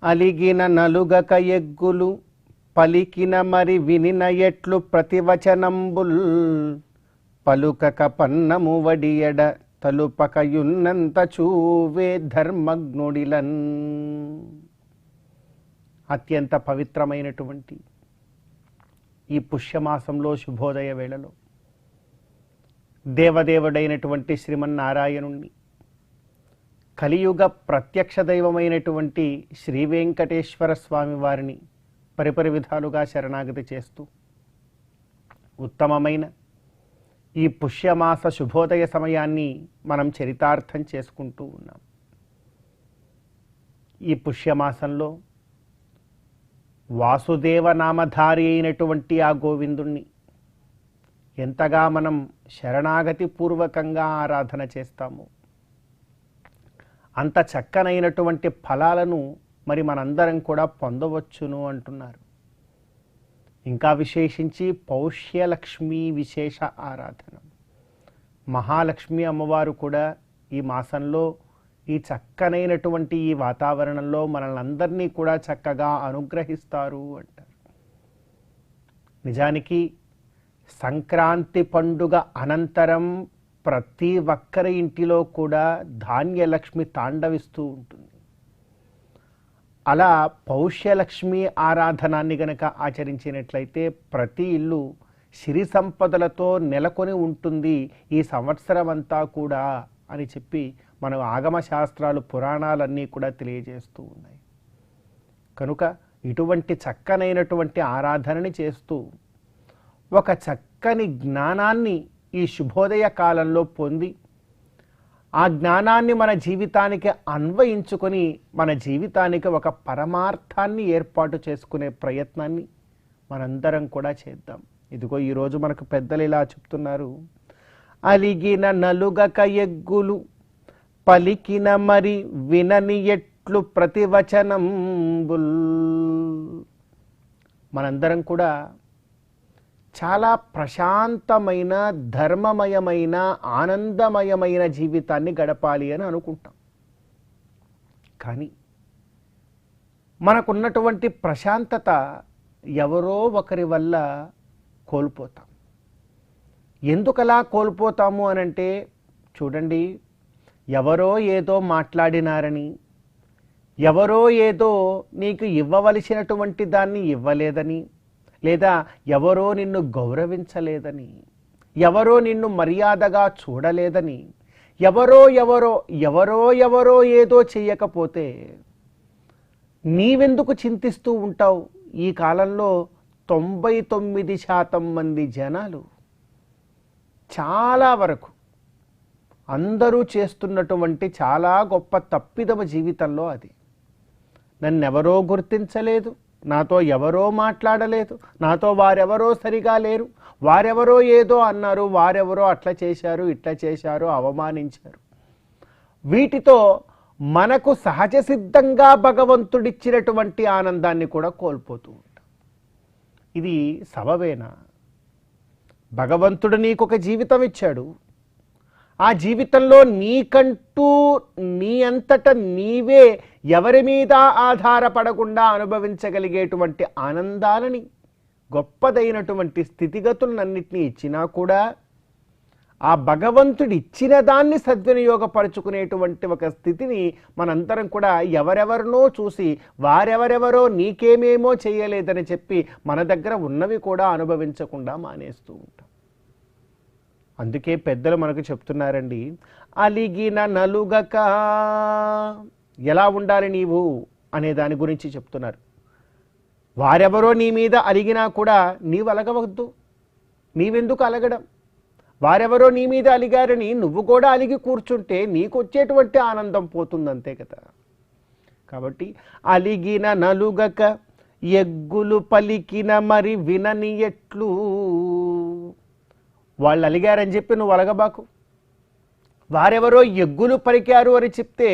అలిగిన నలుగక ఎగ్గులు పలికిన మరి వినిన ఎట్లు ప్రతివచనంబుల్ పలుకక పన్నము వడియడ తలుపకయున్నంత చూవే ధర్మజ్ఞుడిలన్. అత్యంత పవిత్రమైనటువంటి ఈ పుష్యమాసంలో శుభోదయ వేళలో దేవదేవుడైనటువంటి శ్రీమన్నారాయణుణ్ణి, కలియుగ ప్రత్యక్ష దైవమైనటువంటి శ్రీ వెంకటేశ్వర స్వామి వారిని పరిపరి విధాలుగా శరణాగతి చేస్తూ ఉత్తమమైన ఈ పుష్యమాస శుభోదయ సమయాన్ని మనం చరితార్థం చేసుకుంటూ ఉన్నాం. ఈ పుష్యమాసంలో వాసుదేవ నామధారి అయినటువంటి ఆ గోవిందుణ్ణి ఎంతగా మనం శరణాగతి పూర్వకంగా ఆరాధన చేస్తాము, అంత చక్కనైనటువంటి ఫలాలను మరి మనందరం కూడా పొందవచ్చును అంటున్నారు. ఇంకా విశేషించి పౌష్యలక్ష్మి విశేష ఆరాధన, మహాలక్ష్మి అమ్మవారు కూడా ఈ మాసంలో ఈ చక్కనైనటువంటి ఈ వాతావరణంలో మనల్ని కూడా చక్కగా అనుగ్రహిస్తారు అంటారు. నిజానికి సంక్రాంతి పండుగ అనంతరం ప్రతి ఒక్కరి ఇంటిలో కూడా ధాన్యలక్ష్మి తాండవిస్తూ ఉంటుంది. అలా పౌష్యలక్ష్మి ఆరాధనాన్ని గనక ఆచరించినట్లయితే ప్రతి ఇల్లు సిరి సంపదలతో నెలకొని ఉంటుంది ఈ సంవత్సరం అంతా కూడా అని చెప్పి మన ఆగమ శాస్త్రాలు పురాణాలన్నీ కూడా తెలియజేస్తూ ఉన్నాయి. కనుక ఇటువంటి చక్కనైనటువంటి ఆరాధనని చేస్తూ ఒక చక్కని జ్ఞానాన్ని ఈ శుభోదయ కాలంలో పొంది ఆ జ్ఞానాన్ని మన జీవితానికి అన్వయించుకొని మన జీవితానికి ఒక పరమార్థాన్ని ఏర్పాటు చేసుకునే ప్రయత్నాన్ని మనందరం కూడా చేద్దాం. ఇదిగో ఈరోజు మనకు పెద్దలు ఇలా చెప్తున్నారు. అలిగిన నలుగక ఎగ్గులు పలికిన మరి వినని ఎట్లు ప్రతివచనంబుల్. మనందరం కూడా చాలా ప్రశాంతమైన, ధర్మమయమైన, ఆనందమయమైన జీవితాన్ని గడపాలి అని అనుకుంటాం. కానీ మనకున్నటువంటి ప్రశాంతత ఎవరో ఒకరి వల్ల కోల్పోతాం. ఎందుకలా కోల్పోతాము అనంటే చూడండి, ఎవరో ఏదో మాట్లాడినారని, ఎవరో ఏదో నీకు ఇవ్వవలసినటువంటి దాన్ని ఇవ్వలేదని, లేదా ఎవరో నిన్ను గౌరవించలేదని, ఎవరో నిన్ను మర్యాదగా చూడలేదని, ఎవరో ఏదో చెయ్యకపోతే నీవెందుకు చింతిస్తూ ఉంటావు? ఈ కాలంలో 99% మంది జనాలు చాలా వరకు అందరూ చేస్తున్నటువంటి చాలా గొప్ప తప్పిదమ జీవితంలో అది. నన్నెవరో గుర్తించలేదు, నాతో ఎవరో మాట్లాడలేదు, నాతో వారెవరో సరిగా లేరు, వారెవరో ఏదో అన్నారు, వారెవరో అట్లా చేశారు, ఇట్లా చేశారు, అవమానించారు. వీటితో మనకు సహజ సిద్ధంగా భగవంతుడిచ్చినటువంటి ఆనందాన్ని కూడా కోల్పోతూ ఉంటాం. ఇది సబబేనా? భగవంతుడు నీకొక జీవితం ఇచ్చాడు. ఆ జీవితంలో నీకంటూ నీ అంతట నీవే ఎవరి మీద ఆధారపడకుండా అనుభవించగలిగేటువంటి ఆనందాలని, గొప్పదైనటువంటి స్థితిగతులన్నింటినీ ఇచ్చినా కూడా ఆ భగవంతుడు ఇచ్చిన దాన్ని సద్వినియోగపరుచుకునేటువంటి ఒక స్థితిని మనందరం కూడా ఎవరెవరినో చూసి వారెవరెవరో నీకేమేమో చేయలేదని చెప్పి మన దగ్గర ఉన్నవి కూడా అనుభవించకుండా మానేస్తూ ఉంటాం. అందుకే పెద్దలు మనకు చెప్తున్నారండి, అలిగిన నలుగక. ఎలా ఉండాలి నీవు అనే దాని గురించి చెప్తున్నారు. వారెవరో నీ మీద అలిగినా కూడా నీవు అలగవద్దు. నీవెందుకు అలగడం? వారెవరో నీ మీద అలిగారని నువ్వు కూడా అలిగి కూర్చుంటే నీకు వచ్చేటువంటి ఆనందం పోతుందంతే కదా. కాబట్టి అలిగిన నలుగక ఎగ్గులు పలికిన మరి వినని ఎట్లు. వాళ్ళు అలిగారని చెప్పి నువ్వు అలగబాకు. వారెవరో ఎగ్గులు పలికారు అని చెప్తే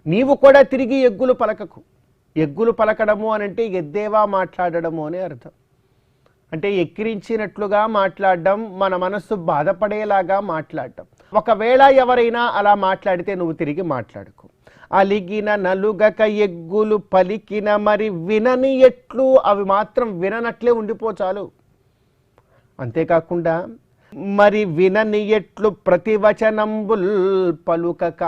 నీవు కూడా తిరిగి ఎగ్గులు పలకకు. ఎగ్గులు పలకడము అనంటే ఎద్దేవా మాట్లాడడము అని అర్థం. అంటే ఎక్కిరించినట్లుగా మాట్లాడడం, మన మనస్సు బాధపడేలాగా మాట్లాడడం. ఒకవేళ ఎవరైనా అలా మాట్లాడితే నువ్వు తిరిగి మాట్లాడుకో. అలిగిన నలుగక ఎగ్గులు పలికిన మరి వినని ఎట్లు, అవి మాత్రం విననట్లే ఉండిపోచాలు. అంతేకాకుండా మరి వినని ఎట్లు ప్రతివచనంబుల్ పలుకక,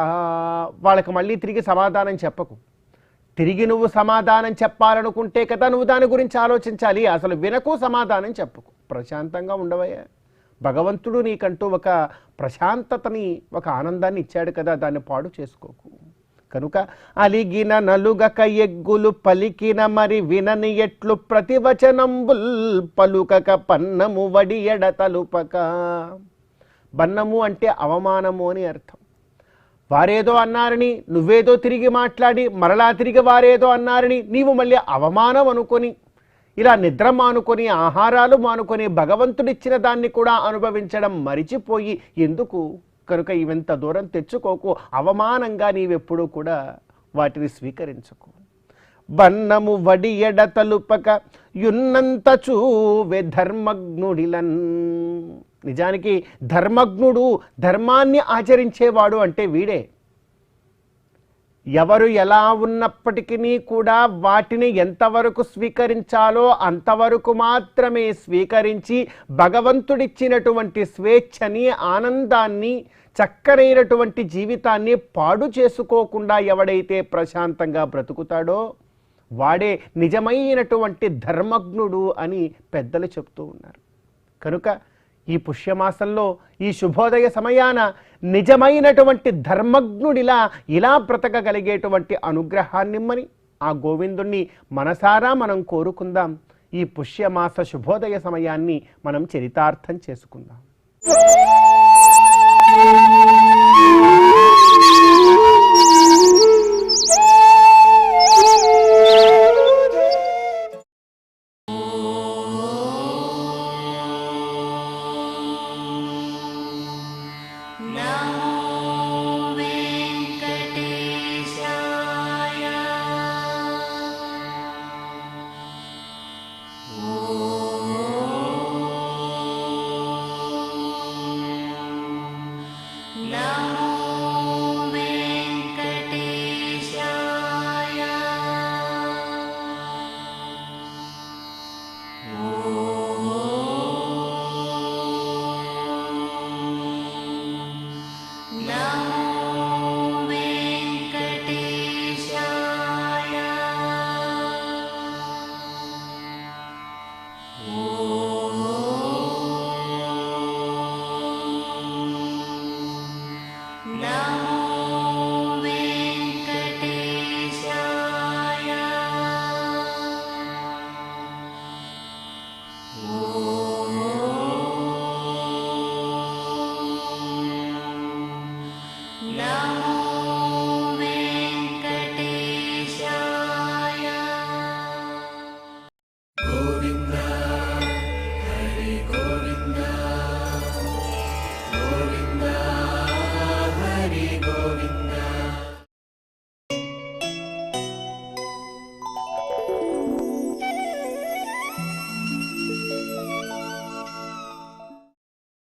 వాళ్ళకి మళ్ళీ తిరిగి సమాధానం చెప్పకు. తిరిగి నువ్వు సమాధానం చెప్పాలనుకుంటే కదా నువ్వు దాని గురించి ఆలోచించాలి. అసలు వినకు, సమాధానం చెప్పకు, ప్రశాంతంగా ఉండవయ్యా. భగవంతుడు నీకంటూ ఒక ప్రశాంతతని, ఒక ఆనందాన్ని ఇచ్చాడు కదా, దాన్ని పాడు చేసుకోకు. కనుక అలిగిన నలుగక ఎగ్గులు పలికిన మరి వినని ఎట్లు ప్రతివచనంబుల్ పలుకక పన్నము వడి ఎడ తలుపక. బన్నము అంటే అవమానము అని అర్థం. వారేదో అన్నారని నువ్వేదో తిరిగి మాట్లాడి మరలా తిరిగి వారేదో అన్నారని నీవు మళ్ళీ అవమానం అనుకొని, ఇలా నిద్ర మానుకొని, ఆహారాలు మానుకొని భగవంతుడిచ్చిన దాన్ని కూడా అనుభవించడం మరిచిపోయి ఎందుకు? కనుక ఇవంత దూరం తెచ్చుకోకు. అవమానంగా నీవెప్పుడూ కూడా వాటిని స్వీకరించకు. బన్నము వడి ఎడ తలుపక యున్నంత చూవే ధర్మజ్ఞుడిలన్. నిజానికి ధర్మజ్ఞుడు, ధర్మాన్ని ఆచరించేవాడు అంటే వీడే. ఎవరు ఎలా ఉన్నప్పటికీ కూడా వాటిని ఎంతవరకు స్వీకరించాలో అంతవరకు మాత్రమే స్వీకరించి భగవంతుడిచ్చినటువంటి స్వేచ్ఛని, ఆనందాన్ని, చక్కనైనటువంటి జీవితాన్ని పాడు చేసుకోకుండా ఎవడైతే ప్రశాంతంగా బ్రతుకుతాడో వాడే నిజమైనటువంటి ధర్మజ్ఞుడు అని పెద్దలు చెప్తూ ఉన్నారు. కనుక ఈ పుష్యమాసంలో ఈ శుభోదయ సమయాన నిజమైనటువంటి ధర్మజ్ఞుడిలా ఇలా బ్రతకగలిగేటువంటి అనుగ్రహాన్నిమ్మని ఆ గోవిందుణ్ణి మనసారా మనం కోరుకుందాం. ఈ పుష్యమాస శుభోదయ సమయాన్ని మనం చరితార్థం చేసుకుందాం.